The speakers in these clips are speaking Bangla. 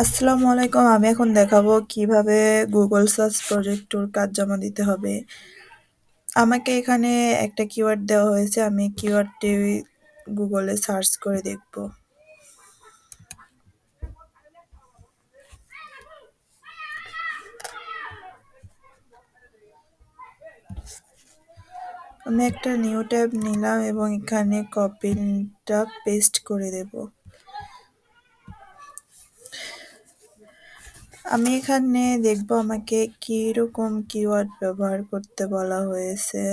আসসালামু আলাইকুম। আমি এখন দেখাবো কিভাবে Google সার্চ প্রজেক্টর কাজ জমা দিতে হবে। আমাকে এখানে একটা কিওয়ার্ড দেওয়া হয়েছে। আমি কিওয়ার্ডটি Google এ সার্চ করে দেখব। আমি একটা নিউ ট্যাব নিলাম এবং এখানে কপিটা পেস্ট করে দেব। আমি এখানে দেখব আমাকে কিরকম কিওয়ার্ড ব্যবহার করতে বলা হয়েছে।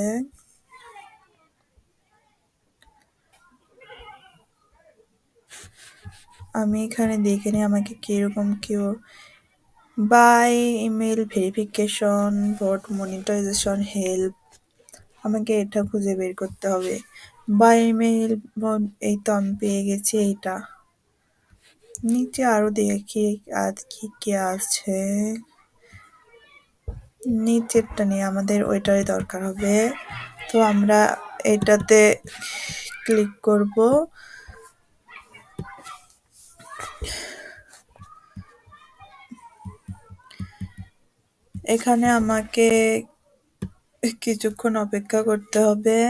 আমি এখানে দেখে নিই আমাকে কিরকম বাই ইমেল ভেরিফিকেশন, ভোট মনিটাইজেশন, হেল্প। আমাকে এটা খুঁজে বের করতে হবে। বাই ইমেল, এই তো আমি পেয়ে গেছি এইটা। নিচে আরো দেখি আর কি আছে। নিচেরটা নিয়ে আমাদের ওইটারই দরকার হবে। তো আমরা এটাতে ক্লিক করব। এখানে আমাকে কিছুক্ষণ অপেক্ষা করতে হবে।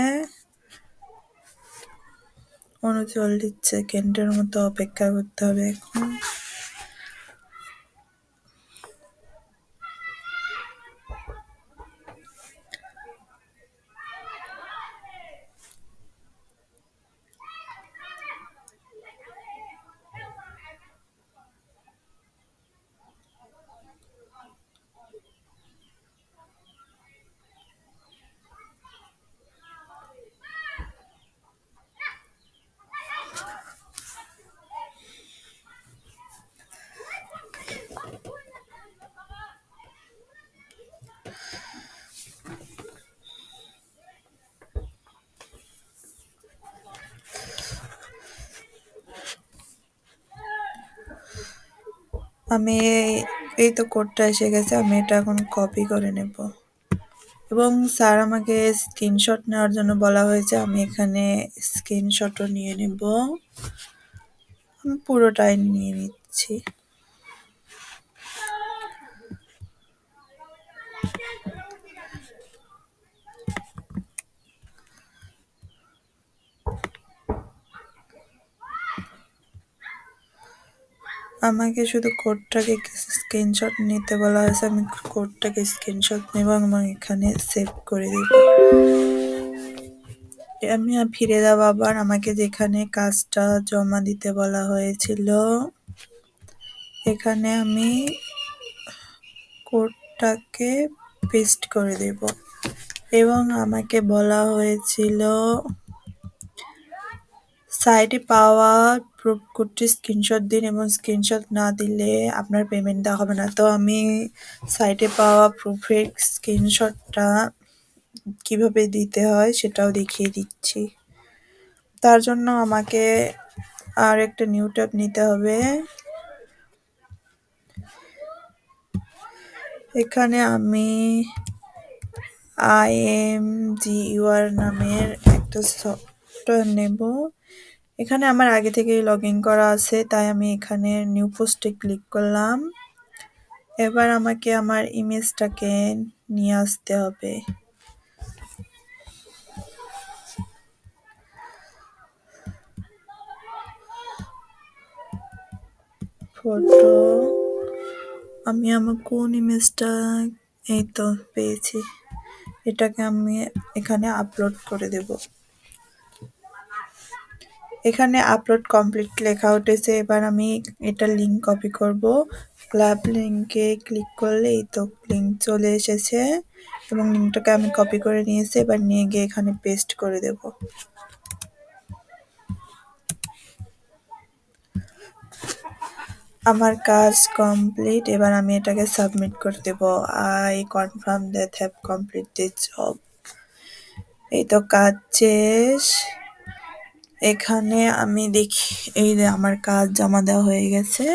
৩৯ সেকেন্ডের মতো অপেক্ষা করতে হবে এখন। আমি এই তো কোডটা এসে গেছে। আমি এটা এখন কপি করে নেব এবং স্যার আমাকে স্ক্রিনশট নেওয়ার জন্য বলা হয়েছে। আমি এখানে স্ক্রিনশটও নিয়ে নেব। আমি পুরোটাই নিয়ে নিচ্ছি। আমাকে শুধু কোডটাকে স্ক্রিনশট নিতে বলা হয়েছে। আমি কোডটাকে স্ক্রিনশট নেব এবং এখানে সেভ করে দেব। আমি ফিরে যাব আবার আমাকে যেখানে কাজটা জমা দিতে বলা হয়েছিল। এখানে আমি কোডটাকে পেস্ট করে দেব এবং আমাকে বলা হয়েছিল সাইটে পাওয়া প্রুফ কোডটি স্ক্রিনশট দিন এবং স্ক্রিনশট না দিলে আপনার পেমেন্ট দেওয়া হবে না। তো আমি সাইটে পাওয়া প্রুফের স্ক্রিনশটটা কিভাবে দিতে হয় সেটাও দেখিয়ে দিচ্ছি। তার জন্য আমাকে আর একটা নিউ ট্যাব নিতে হবে। এখানে আমি IMGUR নামের একটা সফটওয়্যার নেব। এখানে আমার আগে থেকেই লগ ইন করা আছে, তাই আমি এখানে নিউ পোস্টে ক্লিক করলাম। এবার আমাকে আমার ইমেজটাকে নিয়ে আসতে হবে। ফটো, আমি আমার কোন ইমেজটা, এই তো পেয়েছি। এটাকে আমি এখানে আপলোড করে দেব। এখানে আপলোড কমপ্লিট লেখা উঠেছে। এবার আমি এটা লিঙ্ক কপি করব। ক্লাব লিঙ্কে ক্লিক করলে এই তো লিঙ্ক চলে এসেছে এবং লিঙ্কটাকে আমি কপি করে নিয়েছি। এবার নিয়ে গিয়ে এখানে পেস্ট করে দেব। আমার কাজ কমপ্লিট। এবার আমি এটাকে সাবমিট করে দেব। I confirm that have complete this job. এই তো কাজ শেষ। এখানে আমি দেখি এই যে আমার কাজ জমা দেওয়া হয়ে গেছে।